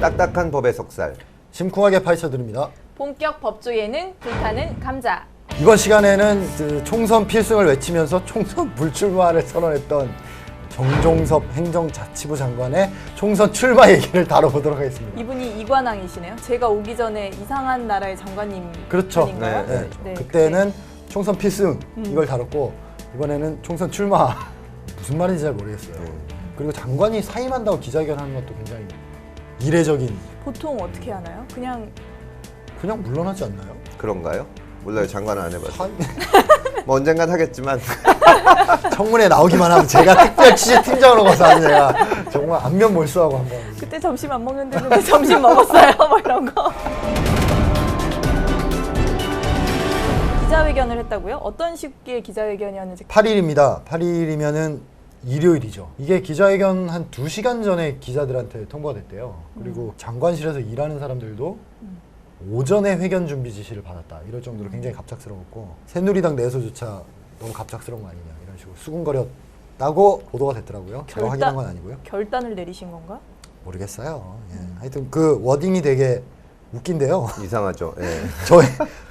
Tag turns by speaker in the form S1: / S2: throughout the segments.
S1: 딱딱한 법의 속살.
S2: 심쿵하게 파헤쳐드립니다.
S3: 본격 법조 예능 불타는 감자.
S2: 이번 시간에는 그 총선 필승을 외치면서 총선 불출마를 선언했던 정종섭 행정자치부 장관의 총선 출마 얘기를 다뤄보도록 하겠습니다.
S3: 이분이 이관왕이시네요. 제가 오기 전에 이상한 나라의 장관님
S2: 그렇죠.
S3: 아닌가요?
S2: 네. 그때는 총선 필승 이걸 다뤘고 이번에는 총선 출마 무슨 말인지 잘 모르겠어요. 그리고 장관이 사임한다고 기자회견하는 것도 굉장히 이례적인.
S3: 보통 어떻게 하나요? 그냥
S2: 물러나지 않나요?
S1: 그런가요? 몰라요. 장관은 안 해봤어요.
S2: 사임...
S1: 뭐 언젠간 하겠지만
S2: 청문회 나오기만 하면 제가 특별 취재팀장으로 가서 하는 제가 정말 안면 몰수하고 한번.
S3: 그때 점심 안 먹는데 점심 먹었어요? 뭐 이런 거. 기자회견을 했다고요? 어떤 식의 기자회견이었는지.
S2: 8일입니다. 8일이면은 일요일이죠. 이게 기자회견 한 2시간 전에 기자들한테 통보가 됐대요. 그리고 장관실에서 일하는 사람들도 오전에 회견 준비 지시를 받았다. 이럴 정도로 굉장히 갑작스러웠고 새누리당 내에서조차 너무 갑작스러운 거 아니냐 이런 식으로 수군거렸다고 보도가 됐더라고요. 제가 확인한 건 아니고요.
S3: 결단을 내리신 건가?
S2: 모르겠어요. 예. 하여튼 그 워딩이 되게 웃긴데요.
S1: 이상하죠. 예.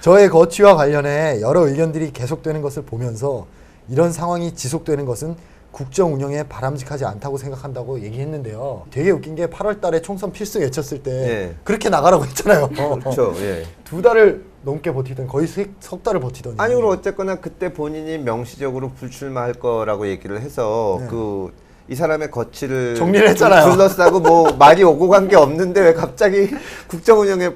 S2: 저의 거취와 관련해 여러 의견들이 계속되는 것을 보면서 이런 상황이 지속되는 것은 국정 운영에 바람직하지 않다고 생각한다고 얘기했는데요. 되게 웃긴 게 8월 달에 총선 필승 외쳤을 때
S1: 예.
S2: 그렇게 나가라고 했잖아요.
S1: 그렇죠. 예.
S2: 2달을 넘게 버티던 거의 석 달을 버티더니.
S1: 아니 그리고 어쨌거나 그때 본인이 명시적으로 불출마할 거라고 얘기를 해서
S2: 네.
S1: 이 사람의 거취를
S2: 정리를 했잖아요.
S1: 둘러싸고 뭐 말이 오고 간 게 없는데 왜 갑자기 국정 운영에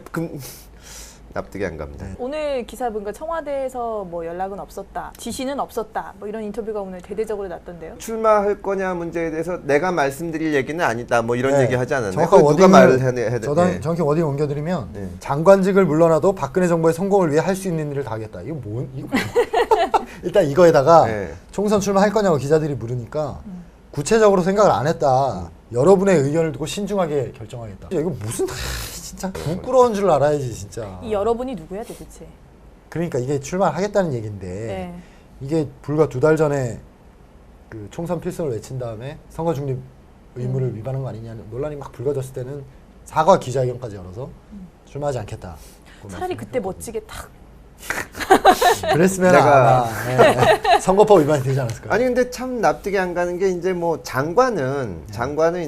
S1: 납득이 안 갑니다.
S2: 네.
S3: 오늘 기사 보니까 청와대에서 뭐 연락은 없었다, 지시는 없었다, 뭐 이런 인터뷰가 오늘 대대적으로 났던데요.
S1: 출마할 거냐 문제에 대해서 내가 말씀드릴 얘기는 아니다 뭐 이런 얘기 하지 않았나요?
S2: 정확한
S1: 누가 말을
S2: 워딩을
S1: 네.
S2: 정확히 워딩 옮겨드리면
S1: 네.
S2: 장관직을 물러나도 박근혜 정부의 성공을 위해 할 수 있는 일을 다 하겠다. 이거 일단 이거에다가
S1: 네.
S2: 총선 출마할 거냐고 기자들이 물으니까 구체적으로 생각을 안 했다. 여러분의 의견을 두고 신중하게 결정하겠다. 이거 무슨 진짜 부끄러운 줄 알아야지 진짜.
S3: 이 여러분이 누구야 도대체?
S2: 그러니까 이게 출마를 하겠다는 얘기인데
S3: 네.
S2: 이게 불과 2달 전에 그 총선 필승을 외친 다음에 선거 중립 의무를 위반한 거 아니냐는 논란이 막 불거졌을 때는 사과 기자회견까지 열어서 출마하지 않겠다.
S3: 차라리 그때 멋지게 탁.
S2: 그랬으면
S1: 내가
S2: 선거법 위반이 되지 않았을까요?
S1: 아니 근데 참 납득이 안 가는 게 이제 뭐 장관은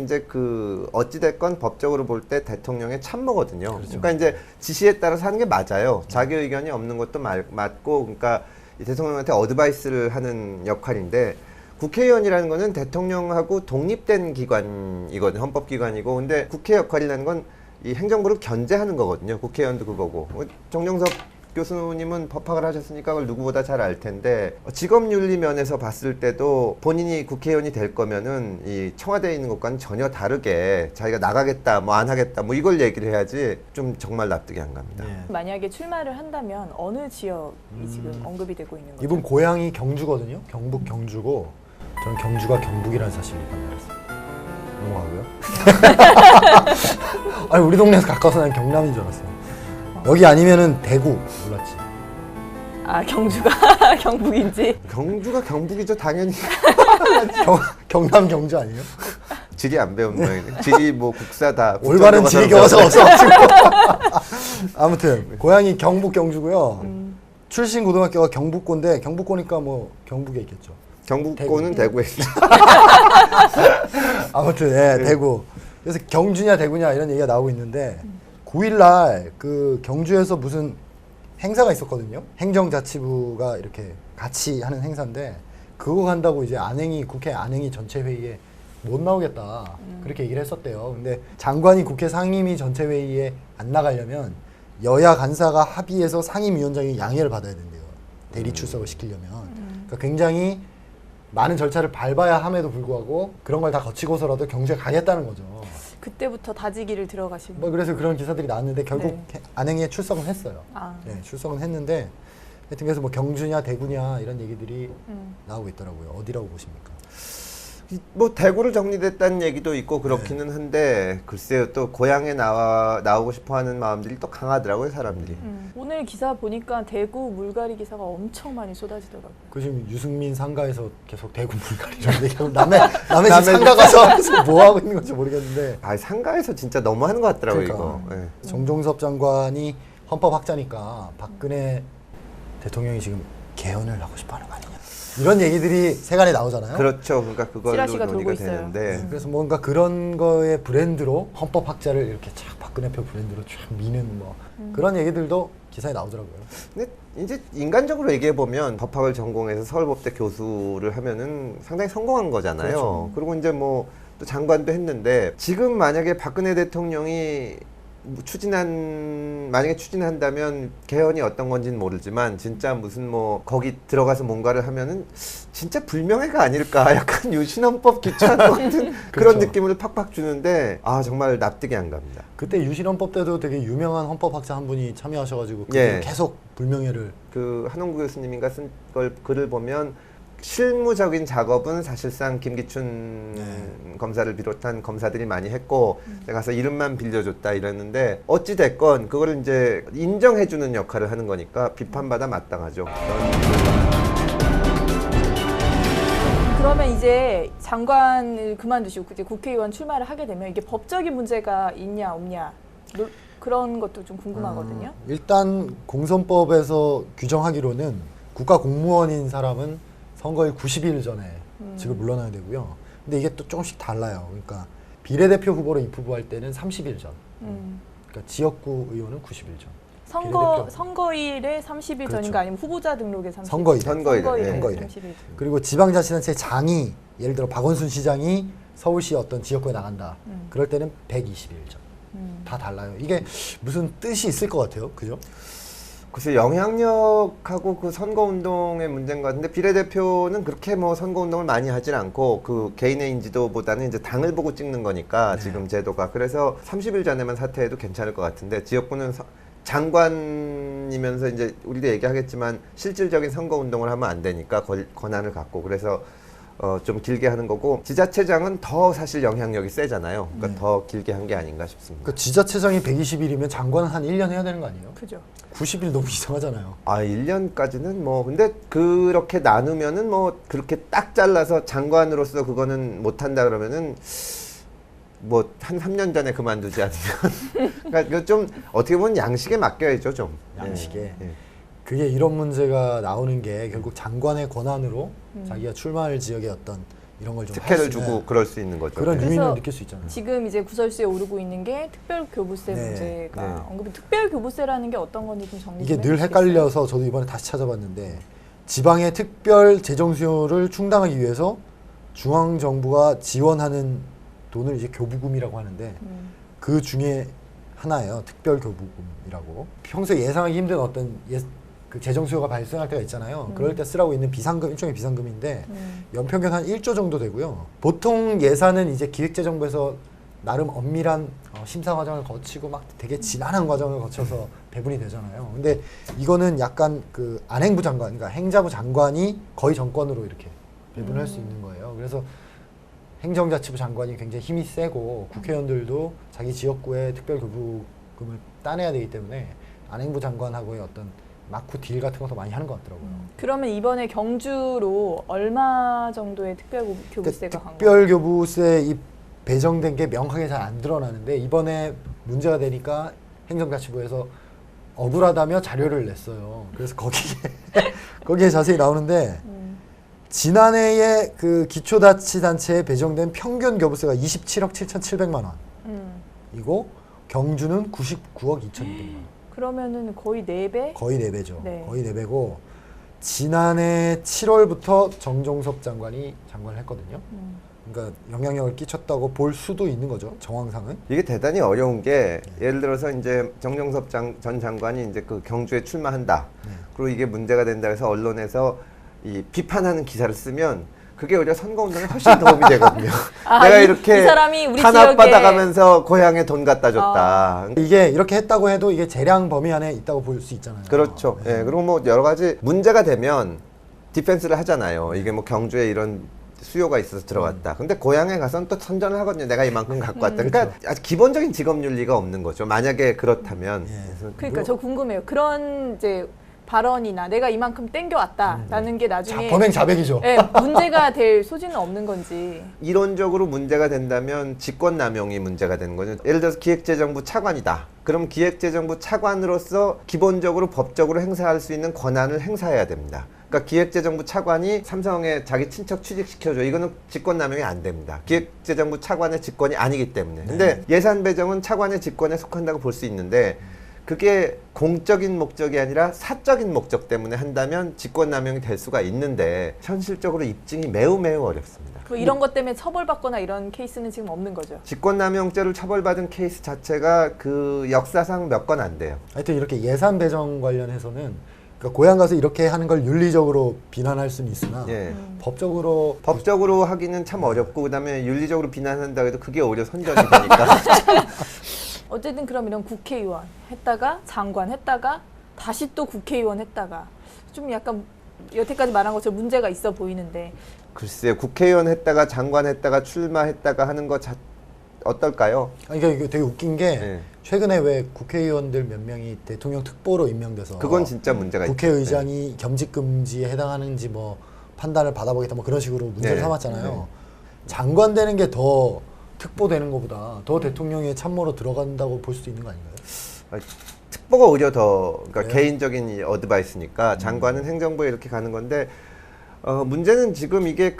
S1: 이제 그 어찌 됐건 법적으로 볼 때 대통령의 참모거든요.
S2: 그렇죠.
S1: 그러니까 이제 지시에 따라서 하는 게 맞아요. 자기 의견이 없는 것도 맞고, 그러니까 이 대통령한테 어드바이스를 하는 역할인데 국회의원이라는 거는 대통령하고 독립된 기관이거든요. 헌법기관이고, 근데 국회 역할이라는 건 이 행정부를 견제하는 거거든요. 국회의원도 그거고. 정정섭 교수님은 법학을 하셨으니까 그걸 누구보다 잘 알 텐데 직업윤리 면에서 봤을 때도 본인이 국회의원이 될 거면은 이 청와대에 있는 것과는 전혀 다르게 자기가 나가겠다 뭐 안 하겠다 뭐 이걸 얘기를 해야지 좀 정말 납득이 안 갑니다.
S3: 만약에 출마를 한다면 어느 지역이 지금 언급이 되고 있는 거죠?
S2: 이분 고향이 경주거든요. 경북 경주고 저는 경주가 경북이라는 사실을 알았어요. 넘어가고요. 아니 우리 동네에서 가까워서 난 경남인 줄 알았어요. 여기 아니면은 대구 몰랐지.
S3: 아 경주가 경북인지.
S1: 경주가 경북이죠 당연히.
S2: 경남 경주 아니에요?
S1: 지리 안 배운 모양이네. 지리 뭐 국사 다.
S2: 올바른 지리 교과서가 없어가지고. 아무튼 고향이 경북 경주고요. 출신 고등학교가 경북고인데 경북고니까 뭐 경북에 있겠죠.
S1: 경북고는 대구에 있죠.
S2: 아무튼 대구. 그래서 경주냐 대구냐 이런 얘기가 나오고 있는데 9일날 그 경주에서 무슨 행사가 있었거든요. 행정자치부가 이렇게 같이 하는 행사인데 그거 간다고 이제 국회 안행위 전체 회의에 못 나오겠다 그렇게 얘기를 했었대요. 근데 장관이 국회 상임위 전체 회의에 안 나가려면 여야 간사가 합의해서 상임위원장이 양해를 받아야 된대요. 대리 출석을 시키려면. 그러니까 굉장히 많은 절차를 밟아야 함에도 불구하고 그런 걸 다 거치고서라도 경주에 가겠다는 거죠.
S3: 그때부터 다지기를 들어가신.
S2: 뭐 그래서 그런 기사들이 나왔는데 결국 안행위에 출석은 했어요. 네, 출석은 했는데 하여튼 그래서 뭐 경주냐 대구냐 이런 얘기들이 나오고 있더라고요. 어디라고 보십니까?
S1: 뭐 대구를 정리됐다는 얘기도 있고 그렇기는 한데 글쎄요 또 고향에 나오고 싶어하는 마음들이 또 강하더라고요 사람들이.
S3: 오늘 기사 보니까 대구 물갈이 기사가 엄청 많이 쏟아지더라고요.
S2: 그 지금 유승민 상가에서 계속 대구 물갈이라는 얘기하고 남의 집 상가 가서 뭐 하고 있는 건지 모르겠는데.
S1: 아 상가에서 진짜 너무 하는 것 같더라고요
S2: 그러니까.
S1: 이거. 예.
S2: 정종섭 장관이 헌법 학자니까 박근혜 대통령이 지금 개헌을 하고 싶어하는 거 아니냐 이런 얘기들이 세간에 나오잖아요.
S1: 그렇죠. 그러니까 그걸로
S3: 찌라시가 돌고
S1: 논의가
S3: 있어요.
S1: 되는데
S2: 그래서 뭔가 그런 거의 브랜드로 헌법 학자를 이렇게 쫙 박근혜표 브랜드로 쫙 미는 뭐 그런 얘기들도 기사에 나오더라고요.
S1: 근데 이제 인간적으로 얘기해 보면 법학을 전공해서 서울법대 교수를 하면은 상당히 성공한 거잖아요.
S2: 그렇죠.
S1: 그리고 이제 뭐 또 장관도 했는데 지금 만약에 박근혜 대통령이 만약에 추진한다면 개헌이 어떤 건지는 모르지만 진짜 무슨 뭐 거기 들어가서 뭔가를 하면은 진짜 불명예가 아닐까 약간 유신헌법 기초한 것 같은 그런
S2: 그렇죠.
S1: 느낌을 팍팍 주는데 아 정말 납득이 안 갑니다.
S2: 그때 유신헌법 때도 되게 유명한 헌법학자 한 분이 참여하셔가지고 그게
S1: 예.
S2: 계속 불명예를
S1: 그 한홍구 교수님인가 쓴 걸 글을 보면 실무적인 작업은 사실상 김기춘 검사를 비롯한 검사들이 많이 했고 내가 가서 이름만 빌려줬다 이랬는데 어찌 됐건 그거를 이제 인정해주는 역할을 하는 거니까 비판받아 마땅하죠.
S3: 그러면 이제 장관을 그만두시고 이제 국회의원 출마를 하게 되면 이게 법적인 문제가 있냐 없냐 그런 것도 좀 궁금하거든요.
S2: 일단 공선법에서 규정하기로는 국가 공무원인 사람은 선거일 90일 전에 직을 물러나야 되고요. 근데 이게 또 조금씩 달라요. 그러니까 비례대표 후보로 입후보할 때는 30일 전. 그러니까 지역구 의원은 90일 전. 비례대표.
S3: 선거일에 30일
S2: 그렇죠.
S3: 전인가 아니면 후보자 등록에 30일
S2: 선거일에.
S1: 선거일에.
S2: 선거일에.
S3: 30일 전.
S2: 그리고 지방자치단체 장이 예를 들어 박원순 시장이 서울시 어떤 지역구에 나간다. 그럴 때는 120일 전. 다 달라요. 이게 무슨 뜻이 있을 것 같아요. 그죠?
S1: 글쎄 영향력하고 그 선거운동의 문제인 것 같은데 비례대표는 그렇게 뭐 선거운동을 많이 하진 않고 그 개인의 인지도보다는 이제 당을 보고 찍는 거니까 지금 제도가 그래서 30일 전에만 사퇴해도 괜찮을 것 같은데 지역구는 장관이면서 이제 우리도 얘기하겠지만 실질적인 선거운동을 하면 안 되니까 권한을 갖고 그래서 좀 길게 하는 거고 지자체장은 더 사실 영향력이 세잖아요. 그러니까 더 길게 한 게 아닌가 싶습니다.
S2: 그 지자체장이 120일이면 장관은 한 1년 해야 되는 거 아니에요?
S3: 그죠.
S2: 90일 너무 이상하잖아요.
S1: 아, 1년까지는 뭐 근데 그렇게 나누면은 뭐 그렇게 딱 잘라서 장관으로서 그거는 못 한다 그러면은 뭐 한 3년 전에 그만두지 않으면 그러니까 좀 어떻게 보면 양식에 맡겨야죠, 좀.
S2: 양식에.
S1: 예.
S2: 그게 이런 문제가 나오는 게 결국 장관의 권한으로 자기가 출마할 지역의 어떤 이런 걸 좀
S1: 특혜를 주고 그럴 수 있는 거죠.
S2: 그런
S1: 네.
S2: 유인을
S3: 그래서
S2: 느낄 수 있잖아요.
S3: 지금 이제 구설수에 오르고 있는 게 특별교부세
S2: 네.
S3: 문제가
S1: 네.
S3: 언급이 특별교부세라는 게 어떤 건지 좀 정리 좀
S2: 이게 늘
S3: 해주시겠어요?
S2: 헷갈려서 저도 이번에 다시 찾아봤는데 지방의 특별 재정 수요를 충당하기 위해서 중앙 정부가 지원하는 돈을 이제 교부금이라고 하는데 그 중에 하나예요. 특별 교부금이라고. 평소에 예상하기 힘든 어떤 그 재정 수요가 발생할 때가 있잖아요. 그럴 때 쓰라고 있는 비상금, 일종의 비상금인데 연평균 한 1조 정도 되고요. 보통 예산은 이제 기획재정부에서 나름 엄밀한 심사 과정을 거치고 막 되게 지난한 과정을 거쳐서 배분이 되잖아요. 근데 이거는 약간 그 안행부 장관, 그러니까 행자부 장관이 거의 정권으로 이렇게 배분을 할 수 있는 거예요. 그래서 행정자치부 장관이 굉장히 힘이 세고 국회의원들도 자기 지역구에 특별교부금을 따내야 되기 때문에 안행부 장관하고의 어떤 마쿠 딜 같은 것도 많이 하는 것 같더라고요.
S3: 그러면 이번에 경주로 얼마 정도의 특별교부세가 간 거예요?
S2: 특별교부세 이 배정된 게 명확하게 잘 안 드러나는데 이번에 문제가 되니까 행정자치부에서 억울하다며 자료를 냈어요. 그래서 거기에 자세히 나오는데 지난해에 그 기초자치단체에 배정된 평균 교부세가 27억 7,700만 원. 이고 경주는 99억 2,200만 원.
S3: 그러면은 거의 4배?
S2: 거의 4배죠.
S3: 네.
S2: 거의 4배고 지난해 7월부터 정종섭 장관이 장관을 했거든요. 그러니까 영향력을 끼쳤다고 볼 수도 있는 거죠. 정황상은.
S1: 이게 대단히 어려운 게 예를 들어서 이제 정종섭 전 장관이 이제 그 경주에 출마한다. 그리고 이게 문제가 된다 해서 언론에서 이 비판하는 기사를 쓰면 그게 오히려 선거운동에 훨씬 도움이 되거든요. 내가 이렇게
S3: 이 사람이 우리
S1: 탄압받아가면서 고향에 돈 갖다 줬다.
S2: 이게 이렇게 했다고 해도 이게 재량 범위 안에 있다고 볼 수 있잖아요.
S1: 그렇죠. 예, 그리고 뭐 여러 가지 문제가 되면 디펜스를 하잖아요. 이게 뭐 경주에 이런 수요가 있어서 들어갔다. 근데 고향에 가서는 또 선전을 하거든요. 내가 이만큼 갖고 왔다. 그러니까 아주 기본적인 직업 윤리가 없는 거죠. 만약에 그렇다면. 그래서
S3: 그러니까 저 궁금해요. 그런 이제 발언이나 내가 이만큼 땡겨왔다라는 게 나중에
S2: 범행 자백이죠.
S3: 네, 문제가 될 소지는 없는 건지.
S1: 이론적으로 문제가 된다면 직권남용이 문제가 되는 거죠. 예를 들어서 기획재정부 차관이다. 그럼 기획재정부 차관으로서 기본적으로 법적으로 행사할 수 있는 권한을 행사해야 됩니다. 그러니까 기획재정부 차관이 삼성에 자기 친척 취직시켜줘. 이거는 직권남용이 안 됩니다. 기획재정부 차관의 직권이 아니기 때문에. 근데 예산 배정은 차관의 직권에 속한다고 볼 수 있는데 그게 공적인 목적이 아니라 사적인 목적 때문에 한다면 직권남용이 될 수가 있는데 현실적으로 입증이 매우 어렵습니다.
S3: 뭐 이런 것 때문에 처벌받거나 이런 케이스는 지금 없는 거죠.
S1: 직권남용죄를 처벌받은 케이스 자체가 그 역사상 몇 건 안 돼요.
S2: 하여튼 이렇게 예산 배정 관련해서는 그러니까 고향 가서 이렇게 하는 걸 윤리적으로 비난할 수는 있으나
S1: 예.
S2: 법적으로
S1: 하기는 참 어렵고 그다음에 윤리적으로 비난한다고 해도 그게 오히려 선전이 되니까.
S3: 어쨌든 그럼 이런 국회의원 했다가 장관 했다가 다시 또 국회의원 했다가 좀 약간 여태까지 말한 것처럼 문제가 있어 보이는데.
S1: 글쎄요. 국회의원 했다가 장관 했다가 출마했다가 하는 거 어떨까요?
S2: 아니 그러니까 이게 되게 웃긴 게
S1: 네.
S2: 최근에 왜 국회의원들 몇 명이 대통령 특보로 임명돼서
S1: 그건 진짜 문제가 있죠.
S2: 국회의장이 겸직 금지에 해당하는지 뭐 판단을 받아보겠다 뭐 그런 식으로 문제를
S1: 네.
S2: 삼았잖아요.
S1: 네.
S2: 장관 되는 게 더 특보되는 것보다 더 대통령의 참모로 들어간다고 볼 수도 있는 거 아닌가요?
S1: 특보가 오히려 더 그러니까
S2: 그래요?
S1: 개인적인 이 어드바이스니까 장관은 행정부에 이렇게 가는 건데 문제는 지금 이게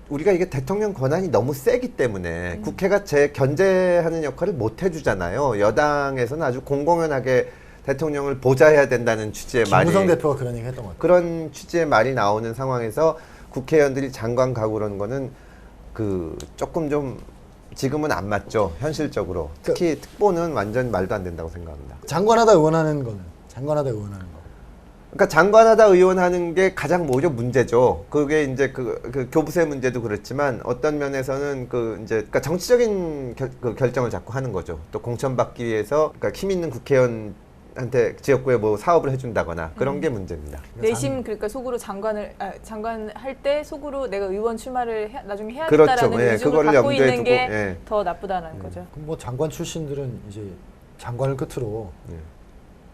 S1: 우리가 이게 대통령 권한이 너무 세기 때문에 국회가 견제하는 역할을 못 해주잖아요. 여당에서는 아주 공공연하게 대통령을 보좌해야 된다는 취지의 말이
S2: 김무성 대표가 그런 얘기 했던 것 같아요.
S1: 그런 취지의 말이 나오는 상황에서 국회의원들이 장관 가고 그러는 거는 조금 좀 지금은 안 맞죠. 현실적으로. 특히 특보는 완전 말도 안 된다고 생각합니다.
S2: 장관하다 의원하는 거는 장관하다 의원하는 거.
S1: 그러니까 장관하다 의원하는 게 가장 오히려 문제죠. 그게 이제 그 교부세 문제도 그렇지만 어떤 면에서는 그러니까 정치적인 결정을 자꾸 하는 거죠. 또 공천받기 위해서 그러니까 힘 있는 국회의원한테 지역구에 뭐 사업을 해준다거나 그런 게 문제입니다.
S3: 내심 그러니까 속으로 장관 할 때 속으로 내가 의원 출마를 나중에
S1: 그렇죠.
S3: 해야겠다라는
S1: 예,
S3: 의중을
S1: 그거를
S3: 갖고
S1: 염두에
S3: 있는
S1: 두고,
S3: 게
S1: 예.
S3: 더 나쁘다는 거죠.
S2: 그럼 뭐 장관 출신들은 이제 장관을 끝으로
S1: 예.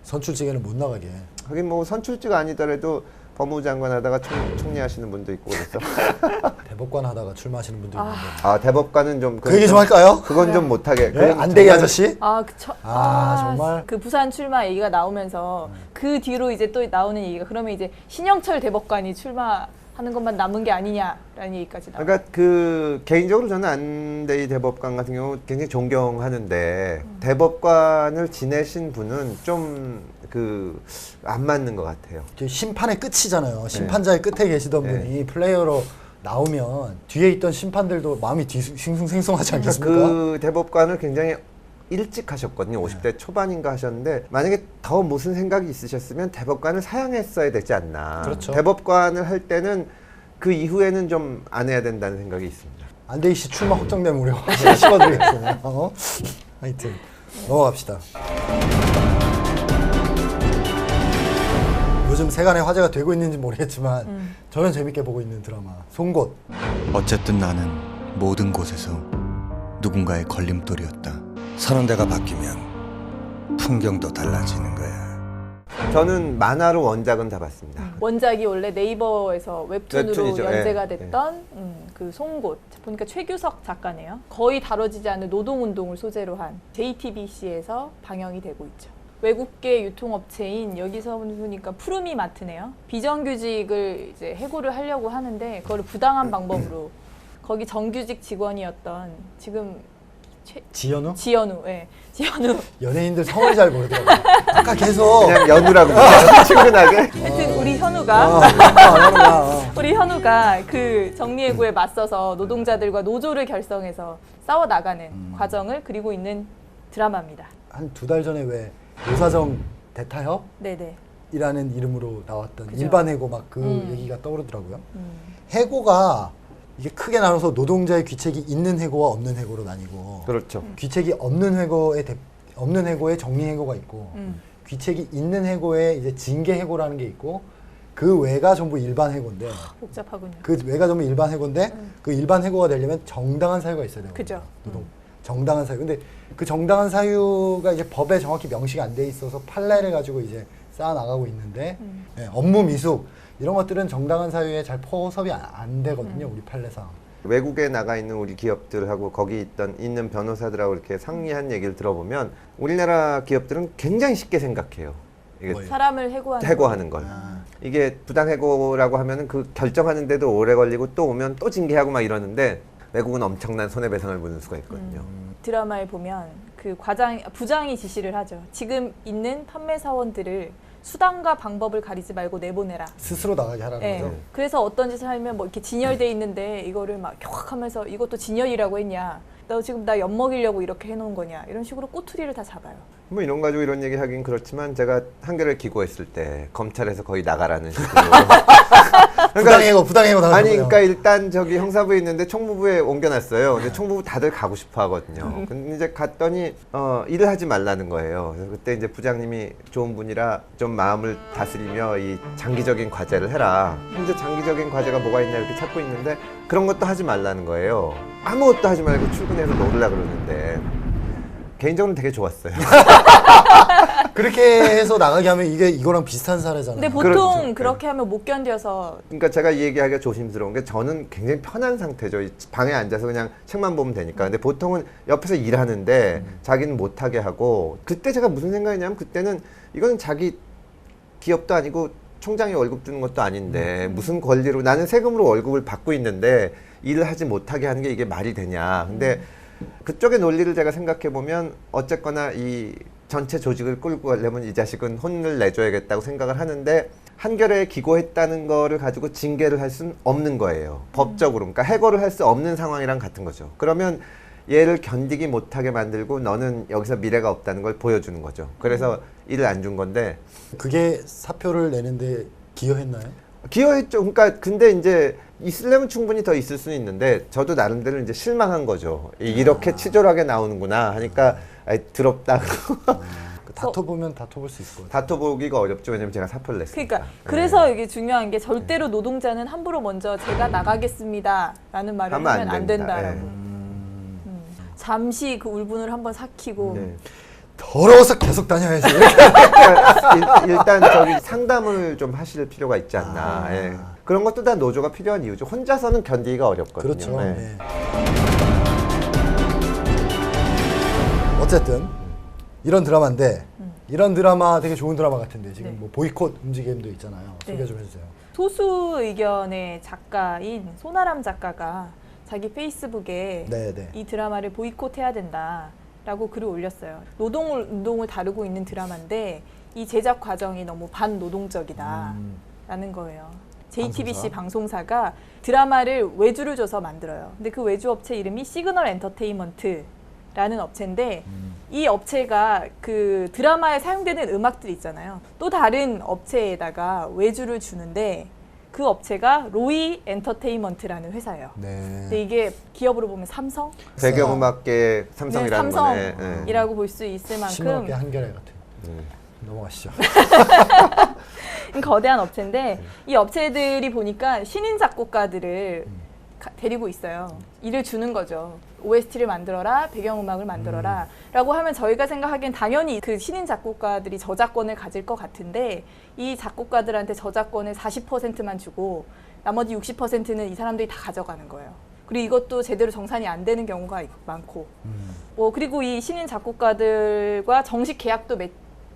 S2: 선출직에는 못 나가게.
S1: 하긴 뭐 선출직 아니더라도 법무부 장관 하다가 총리 하시는 분도 있고 그래서
S2: 대법관 하다가 출마하시는 분도 있는데.
S1: 대법관은 좀
S2: 그 얘기 좀 할까요?
S1: 그건 좀 못하게.
S2: 예?
S1: 그건
S2: 안대기
S1: 정말
S2: 아저씨? 정말?
S3: 그 부산 출마 얘기가 나오면서 그 뒤로 이제 또 나오는 얘기가 그러면 이제 신영철 대법관이 출마하는 것만 남은 게 아니냐라는 얘기까지 나와요.
S1: 그러니까 개인적으로 저는 안대희 대법관 같은 경우 굉장히 존경하는데 대법관을 지내신 분은 좀 안 맞는 것 같아요.
S2: 심판의 끝이잖아요. 심판자의 끝에 계시던
S1: 네.
S2: 분이 플레이어로 나오면 뒤에 있던 심판들도 마음이 싱숭생숭하지 않겠습니까?
S1: 그 대법관을 굉장히 일찍 하셨거든요. 50대 초반인가 하셨는데 만약에 더 무슨 생각이 있으셨으면 대법관을 사양했어야 되지 않나.
S2: 그렇죠.
S1: 대법관을 할 때는 그 이후에는 좀 안 해야 된다는 생각이 있습니다.
S2: 안대희 씨 출마 확정되면 우리가 씹어드리겠어요. 하여튼 넘어갑시다. 요즘 세간에 화제가 되고 있는지 모르겠지만 저는 재밌게 보고 있는 드라마 송곳.
S4: 어쨌든 나는 모든 곳에서 누군가의 걸림돌이었다. 사는 데가 바뀌면 풍경도 달라지는 거야.
S1: 저는 만화로 원작은 다 봤습니다.
S3: 원작이 원래 네이버에서 웹툰으로
S1: 웹툰이죠.
S3: 연재가
S1: 예.
S3: 됐던 그 송곳 보니까 최규석 작가네요. 거의 다뤄지지 않는 노동운동을 소재로 한 JTBC에서 방영이 되고 있죠. 외국계 유통업체인 여기서 보니까 푸르미 마트네요. 비정규직을 이제 해고를 하려고 하는데 그거를 부당한 방법으로 거기 정규직 직원이었던 지금
S2: 지연우?
S3: 지연우, 예, 지연우.
S2: 연예인들 성을 잘 모르더라고요. 아까 계속
S1: 그냥 연우라고 불러요. 친근하게.
S3: 하여튼 우리 현우가 우리 현우가 그 정리해고에 맞서서 노동자들과 노조를 결성해서 싸워 나가는 과정을 그리고 있는 드라마입니다.
S2: 한 2달 전에 왜 노사정 대타협이라는
S3: 네네.
S2: 이름으로 나왔던
S3: 그죠.
S2: 일반 해고 막 그 얘기가 떠오르더라고요. 해고가 이게 크게 나눠서 노동자의 귀책이 있는 해고와 없는 해고로 나뉘고
S1: 그렇죠.
S2: 귀책이 없는 해고에 정리 해고가 있고 귀책이 있는 해고에 이제 징계 해고라는 게 있고 그 외가 전부 일반 해고인데
S3: 복잡하군요.
S2: 그 외가 전부 일반 해고인데 그 일반 해고가 되려면 정당한 사유가 있어야 되거든요.
S3: 그죠.
S2: 노동. 정당한 사유. 근데 그 정당한 사유가 이제 법에 정확히 명시가 안 돼 있어서 판례를 가지고 이제 쌓아 나가고 있는데 예, 업무 미숙 이런 것들은 정당한 사유에 잘 포섭이 안 되거든요. 우리 판례상.
S1: 외국에 나가 있는 우리 기업들하고 거기 있는 변호사들하고 이렇게 상의한 얘기를 들어보면 우리나라 기업들은 굉장히 쉽게 생각해요. 이게
S2: 뭐예요?
S3: 사람을 해고하는
S1: 해고하는 걸. 이게 부당 해고라고 하면은 그 결정하는데도 오래 걸리고 또 오면 또 징계하고 막 이러는데 외국은 엄청난 손해배상을 물을 수가 있거든요.
S3: 드라마에 보면 그 부장이 지시를 하죠. 지금 있는 판매 사원들을 수단과 방법을 가리지 말고 내보내라.
S2: 스스로 나가게 하라는
S3: 네.
S2: 거죠.
S3: 그래서 어떤 짓을 하면 뭐 이렇게 진열돼 있는데 이거를 막 격하면서 이것도 진열이라고 했냐? 너 지금 나 엿먹이려고 이렇게 해놓은 거냐? 이런 식으로 꼬투리를 다 잡아요.
S1: 뭐 이런 가지고 이런 얘기 하긴 그렇지만 제가 한겨레 기고했을 때 검찰에서 거의 나가라는 식으로
S2: 부당해고 나가는
S1: 아니
S2: 거예요.
S1: 그러니까 일단 저기 형사부에 있는데 총무부에 옮겨놨어요. 근데 총무부 다들 가고 싶어 하거든요. 근데 이제 갔더니 일을 하지 말라는 거예요. 그래서 그때 이제 부장님이 좋은 분이라 좀 마음을 다스리며 이 장기적인 과제를 해라. 근데 장기적인 과제가 뭐가 있냐 이렇게 찾고 있는데 그런 것도 하지 말라는 거예요. 아무것도 하지 말고 출근해서 놀으라 그러는데 개인적으로 되게 좋았어요.
S2: 그렇게 해서 나가게 하면 이거랑 비슷한 사례잖아요.
S3: 근데 보통
S1: 그렇죠.
S3: 그렇게 하면 못 견뎌서
S1: 그러니까 제가 이 얘기하기가 조심스러운 게 저는 굉장히 편한 상태죠. 이 방에 앉아서 그냥 책만 보면 되니까. 근데 보통은 옆에서 일하는데 자기는 못하게 하고 그때 제가 무슨 생각이냐면 그때는 이거는 자기 기업도 아니고 총장이 월급 주는 것도 아닌데 무슨 권리로 나는 세금으로 월급을 받고 있는데 일을 하지 못하게 하는 게 이게 말이 되냐. 근데 그쪽의 논리를 제가 생각해 보면 어쨌거나 이 전체 조직을 끌고 가려면 이 자식은 혼을 내줘야겠다고 생각을 하는데 한겨레에 기고했다는 거를 가지고 징계를 할 수는 없는 거예요. 법적으로. 그러니까 해고를 할 수 없는 상황이랑 같은 거죠. 그러면 얘를 견디기 못하게 만들고 너는 여기서 미래가 없다는 걸 보여주는 거죠. 그래서 일을 안 준 건데
S2: 그게 사표를 내는데 기여했나요?
S1: 기여했죠. 그러니까 근데 이제 있으려면 충분히 더 있을 수는 있는데 저도 나름대로 이제 실망한 거죠. 이렇게 치졸하게 나오는구나 하니까 아이, 더럽다.
S2: 다퉈보면 다퉈볼 수 있을 것 같아요.
S1: 다퉈보기가 어렵죠. 왜냐면 제가 사표를 냈으니까.
S3: 그러니까 그래서 이게 중요한 게 절대로 노동자는 함부로 먼저 제가 나가겠습니다라는 말을 하면 안 된다라고. 잠시 그 울분을 한번 삭히고
S1: 네.
S2: 더러워서 계속 다녀야지.
S1: 일단 저기 상담을 좀 하실 필요가 있지 않나. 예. 그런 것도 다 노조가 필요한 이유죠. 혼자서는 견디기가 어렵거든요.
S2: 그렇죠.
S1: 예.
S2: 예. 어쨌든 이런 드라마인데 이런 드라마 되게 좋은 드라마 같은데 지금
S3: 네.
S2: 뭐 보이콧 움직임도 있잖아요.
S3: 네.
S2: 소개 좀 해주세요.
S3: 소수 의견의 작가인 소나람 작가가 자기 페이스북에
S2: 네.
S3: 이 드라마를 보이콧해야 된다라고 글을 올렸어요. 노동운동을 다루고 있는 드라마인데 이 제작 과정이 너무 반노동적이다라는 거예요. JTBC 방송사가 드라마를 외주를 줘서 만들어요. 근데 그 외주 업체 이름이 시그널 엔터테인먼트라는 업체인데 이 업체가 그 드라마에 사용되는 음악들 있잖아요. 또 다른 업체에다가 외주를 주는데 그 업체가 로이 엔터테인먼트라는 회사예요.
S2: 네.
S3: 근데 이게 기업으로 보면 삼성?
S1: 배경음악계 삼성이라는 거네.
S3: 삼성이라고 볼 수 있을 만큼
S2: 신문업계 한겨레 같은. 넘어가시죠.
S3: 거대한 업체인데 이 업체들이 보니까 신인 작곡가들을 데리고 있어요. 일을 주는 거죠. OST를 만들어라, 배경음악을 만들어라 라고 하면 저희가 생각하기엔 당연히 그 신인 작곡가들이 저작권을 가질 것 같은데 이 작곡가들한테 저작권의 40%만 주고 나머지 60%는 이 사람들이 다 가져가는 거예요. 그리고 이것도 제대로 정산이 안 되는 경우가 많고 그리고 이 신인 작곡가들과 정식 계약도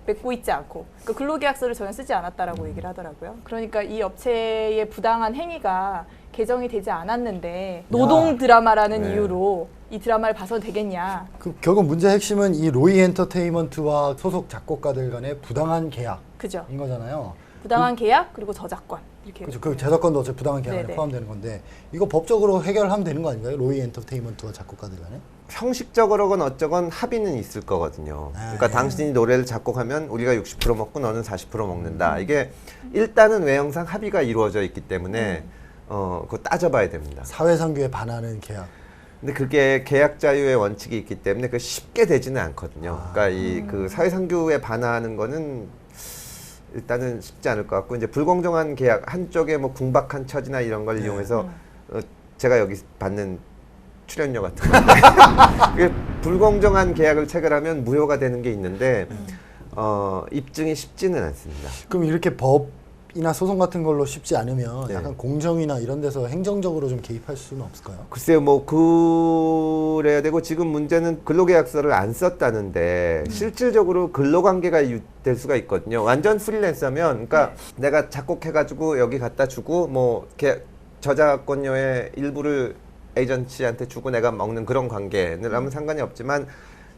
S3: 맺고 있지 않고 그 근로계약서를 전혀 쓰지 않았다라고 얘기를 하더라고요. 그러니까 이 업체의 부당한 행위가 개정이 되지 않았는데 노동 드라마라는
S1: 네.
S3: 이유로 이 드라마를 봐서 되겠냐.
S2: 그 결국 문제 핵심은 이 로이 엔터테인먼트와 소속 작곡가들 간의 부당한 계약인
S3: 그죠.
S2: 거잖아요.
S3: 부당한 계약 그리고 저작권 이렇게.
S2: 그렇죠. 그 저작권도 어차피 부당한 계약 안에
S3: 네네.
S2: 포함되는 건데 이거 법적으로 해결하면 되는 거 아닌가요? 로이 엔터테인먼트와 작곡가들 간에?
S1: 형식적으로건 어쩌건 합의는 있을 거거든요. 그러니까 당신이 노래를 작곡하면 우리가 60% 먹고 너는 40% 먹는다. 이게 일단은 외형상 합의가 이루어져 있기 때문에 그거 따져봐야 됩니다.
S2: 사회상규에 반하는 계약.
S1: 근데 그게 계약 자유의 원칙이 있기 때문에 그 쉽게 되지는 않거든요. 그러니까 이 그 사회상규에 반하는 거는 일단은 쉽지 않을 것 같고 이제 불공정한 계약 한쪽에 뭐 궁박한 처지나 이런 걸 이용해서 제가 여기 받는 출연료 같은 건데 그게 불공정한 계약을 체결하면 무효가 되는 게 있는데 입증이 쉽지는 않습니다.
S2: 그럼 이렇게 법이나 소송 같은 걸로 쉽지 않으면
S1: 네.
S2: 약간 공정이나 이런 데서 행정적으로 좀 개입할 수는 없을까요?
S1: 글쎄요, 뭐 그래야 되고 지금 문제는 근로계약서를 안 썼다는데 실질적으로 근로관계가 될 수가 있거든요. 완전 프리랜서면, 그러니까 내가 작곡해가지고 여기 갖다 주고 뭐 저작권료의 일부를 에이전시한테 주고 내가 먹는 그런 관계는 하면 상관이 없지만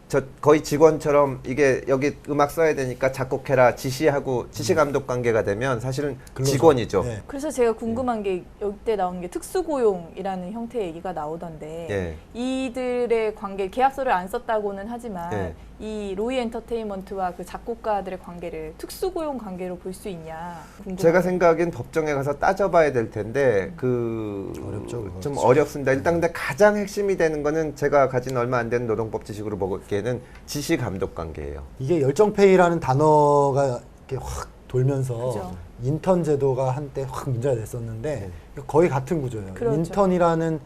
S1: 저 거의 직원처럼 이게 여기 음악 써야 되니까 작곡해라 지시하고 지시 감독 관계가 되면 사실은
S2: 근로자.
S1: 직원이죠.
S2: 네.
S3: 그래서 제가 궁금한 게 여기 때 나오는 게 특수고용이라는 형태의 얘기가 나오던데
S1: 예.
S3: 이들의 관계 계약서를 안 썼다고는 하지만
S1: 예.
S3: 이 로이 엔터테인먼트와 그 작곡가들의 관계를 특수고용 관계로 볼 수 있냐 궁금해요.
S1: 제가 생각엔 법정에 가서 따져봐야 될 텐데
S2: 어렵죠, 그거.
S1: 좀 어렵습니다. 일단 근데 가장 핵심이 되는 거는 제가 가진 얼마 안 되는 노동법 지식으로 보기에는 지시 감독 관계예요.
S2: 이게 열정페이라는 단어가 이렇게 확 돌면서
S3: 그죠.
S2: 인턴 제도가 한때 확 문제가 됐었는데 거의 같은 구조예요.
S3: 그렇죠.
S2: 인턴이라는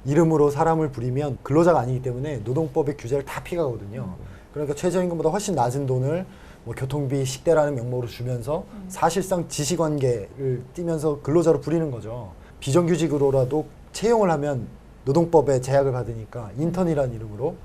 S2: 이름으로 사람을 부리면 근로자가 아니기 때문에 노동법의 규제를 다 피가거든요. 그러니까 최저임금보다 훨씬 낮은 돈을 뭐 교통비, 식대라는 명목으로 주면서 사실상 지시관계를 띠면서 근로자로 부리는 거죠. 비정규직으로라도 채용을 하면 노동법에 제약을 받으니까 인턴이라는 이름으로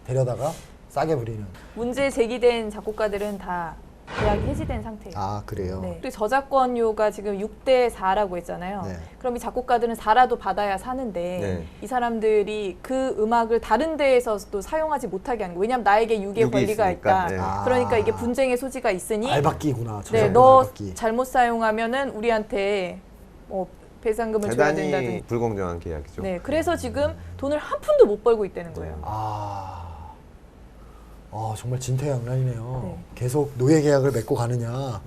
S2: 데려다가 싸게 부리는.
S3: 문제 제기된 작곡가들은 다 계약이 해지된 상태예요.
S2: 아, 그래요?
S3: 네. 그리고 저작권료가 지금 6대 4라고 했잖아요.
S2: 네.
S3: 그럼 이 작곡가들은 4라도 받아야 사는데
S1: 네.
S3: 이 사람들이 그 음악을 다른 데에서도 사용하지 못하게 하는 거예요. 왜냐하면 나에게 6의
S1: 육이
S3: 권리가
S1: 있으니까,
S3: 있다.
S1: 네.
S2: 아.
S3: 그러니까 이게 분쟁의 소지가 있으니
S2: 알박기구나.
S3: 네,
S2: 저작권
S3: 너
S2: 알박기.
S3: 잘못 사용하면은 우리한테 뭐 배상금을 줘야
S1: 대단히
S3: 된다든지.
S1: 불공정한 계약이죠.
S3: 네, 그래서 지금 돈을 한 푼도 못 벌고 있다는 거예요.
S2: 정말 진퇴양난이네요.
S3: 네.
S2: 계속 노예 계약을 맺고 가느냐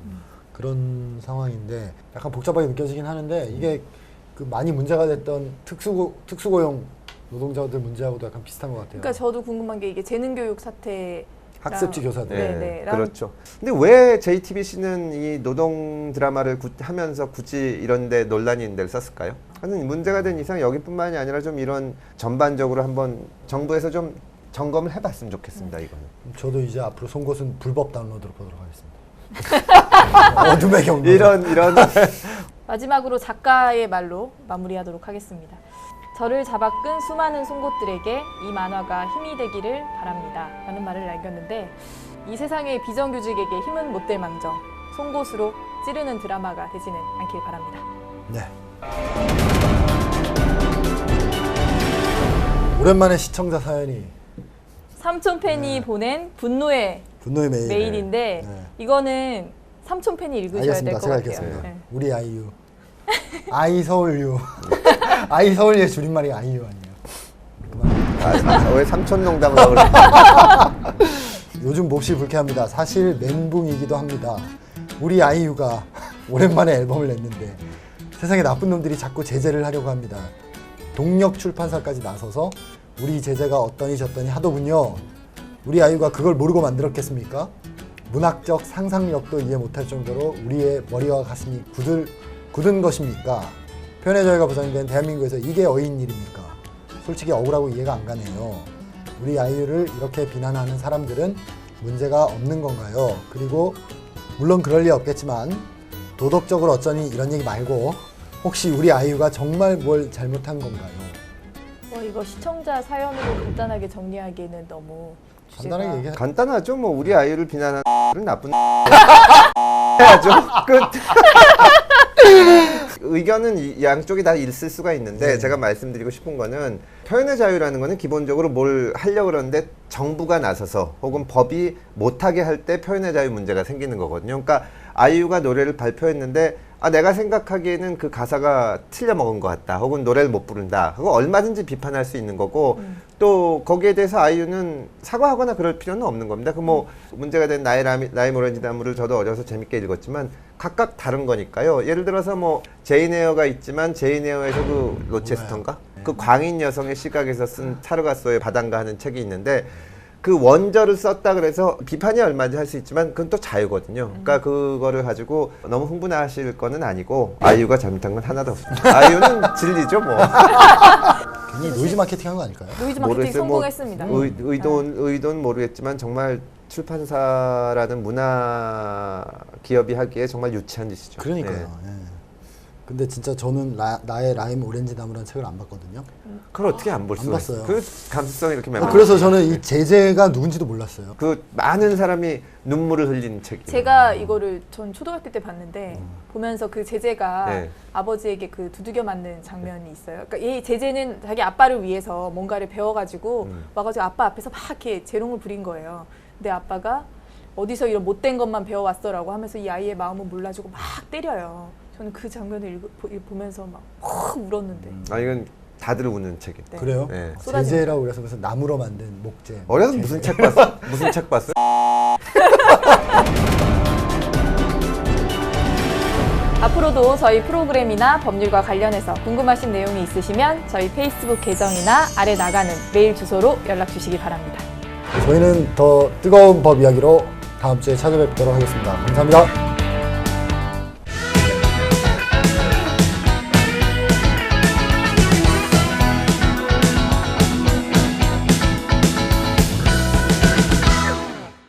S2: 그런 상황인데 약간 복잡하게 느껴지긴 하는데 이게 그 많이 문제가 됐던 특수고용 노동자들 문제하고도 약간 비슷한 것 같아요.
S3: 그러니까 저도 궁금한 게 이게 재능교육 사태
S2: 학습지 교사들.
S3: 네, 네.
S1: 그렇죠. 근데 왜 JTBC는 이 노동 드라마를 하면서 굳이 이런데 논란이 있는 데를 썼을까요? 하는 문제가 된 이상 여기뿐만이 아니라 좀 이런 전반적으로 한번 정부에서 좀 점검을 해봤으면 좋겠습니다. 이거는.
S2: 저도 이제 앞으로 송곳은 불법 다운로드로 보도록 하겠습니다. 어둠의 경로.
S1: 이런
S3: 마지막으로 작가의 말로 마무리하도록 하겠습니다. 저를 잡아끈 수많은 송곳들에게 이 만화가 힘이 되기를 바랍니다. 라는 말을 남겼는데 이 세상의 비정규직에게 힘은 못 될 망정 송곳으로 찌르는 드라마가 되지는 않길 바랍니다.
S2: 네. 오랜만에 시청자 사연이
S3: 삼촌 팬이 보낸 분노의
S2: 메일.
S3: 메일인데
S2: 네.
S3: 이거는 삼촌 팬이 읽으셔야 될
S2: 알겠습니다.
S3: 것
S2: 제가
S3: 같아요.
S2: 읽겠습니다.
S3: 네.
S2: 우리 아이유. 아이 서울유. 아이 서울유의 줄임말이 아이유 아니에요.
S1: 왜 삼촌 농담을 하고 그래?
S2: 요즘 몹시 불쾌합니다. 사실 멘붕이기도 합니다. 우리 아이유가 오랜만에 앨범을 냈는데 세상에 나쁜 놈들이 자꾸 제재를 하려고 합니다. 동력 출판사까지 나서서 우리 제재가 어떠니 저떠니 하더군요. 우리 아이유가 그걸 모르고 만들었겠습니까? 문학적 상상력도 이해 못할 정도로 우리의 머리와 가슴이 굳은 것입니까? 표현의 자유가 보장된 대한민국에서 이게 어인 일입니까? 솔직히 억울하고 이해가 안 가네요. 우리 아이유를 이렇게 비난하는 사람들은 문제가 없는 건가요? 그리고 물론 그럴 리 없겠지만 도덕적으로 어쩌니 이런 얘기 말고 혹시 우리 아이유가 정말 뭘 잘못한 건가요?
S3: 이거 시청자 사연으로 간단하게 정리하기에는 너무 주제가
S2: 간단하게 얘기하.
S1: 간단하죠. 뭐 우리 아이를 비난하는 나쁜 해야죠. 끝. 의견은 양쪽이 다 있을 수가 있는데
S2: 네.
S1: 제가 말씀드리고 싶은 거는 표현의 자유라는 거는 기본적으로 뭘 하려고 그러는데 정부가 나서서 혹은 법이 못하게 할 때 표현의 자유 문제가 생기는 거거든요. 그러니까 아이유가 노래를 발표했는데 내가 생각하기에는 그 가사가 틀려 먹은 것 같다. 혹은 노래를 못 부른다. 그거 얼마든지 비판할 수 있는 거고 또 거기에 대해서 아이유는 사과하거나 그럴 필요는 없는 겁니다. 그 뭐 문제가 된 나의 모래지 나무를 저도 어려서 재밌게 읽었지만 각각 다른 거니까요. 예를 들어서 뭐 제인 에어가 있지만 제인 에어에서 그 로체스터인가? 그 광인 여성의 시각에서 쓴 차르가소의 바단가 하는 책이 있는데 그 원저를 썼다 그래서 비판이 얼마든지 할 수 있지만 그건 또 자유거든요. 그러니까 그거를 가지고 너무 흥분하실 거는 아니고 아이유가 잘못한 건 하나도 없습니다. 아이유는 진리죠 뭐.
S2: 괜히 노이즈 마케팅 한 거 아닐까요?
S3: 노이즈 마케팅
S1: 모르겠어요. 뭐
S3: 성공했습니다.
S1: 의도는 모르겠지만 정말 출판사라는 문화 기업이 하기에 정말 유치한 짓이죠.
S2: 그러니까요.
S1: 네.
S2: 예. 근데 진짜 저는 나의 라임 오렌지 나무라는 책을 안 봤거든요.
S1: 그걸 어떻게 안 볼
S2: 안
S1: 수가
S2: 봤어요.
S1: 있어요? 그 감수성이 이렇게 많아요.
S2: 그래서 저는 이 제재가 누군지도 몰랐어요.
S1: 그 많은 사람이 눈물을 흘린 책이에요.
S3: 제가 이거를 전 초등학교 때 봤는데 보면서 그 제재가
S1: 네.
S3: 아버지에게 그 두들겨 맞는 장면이 있어요. 그러니까 이 제재는 자기 아빠를 위해서 뭔가를 배워가지고 와가지고 아빠 앞에서 막 이렇게 재롱을 부린 거예요. 근데 아빠가 어디서 이런 못된 것만 배워왔어라고 하면서 이 아이의 마음을 몰라주고 막 때려요. 저는 그 장면을 보면서 막 울었는데.
S1: 아 이건 다들 우는 책이에요.
S3: 네.
S2: 그래요?
S1: 네.
S2: 제재라고 그래서 무슨 나무로 만든 목재.
S1: 어려서 무슨 책 봤어? 무슨 책 봤어?
S3: 앞으로도 저희 프로그램이나 법률과 관련해서 궁금하신 내용이 있으시면 저희 페이스북 계정이나 아래 나가는 메일 주소로 연락 주시기 바랍니다.
S2: 저희는 더 뜨거운 법 이야기로 다음 주에 찾아뵙도록 하겠습니다. 감사합니다.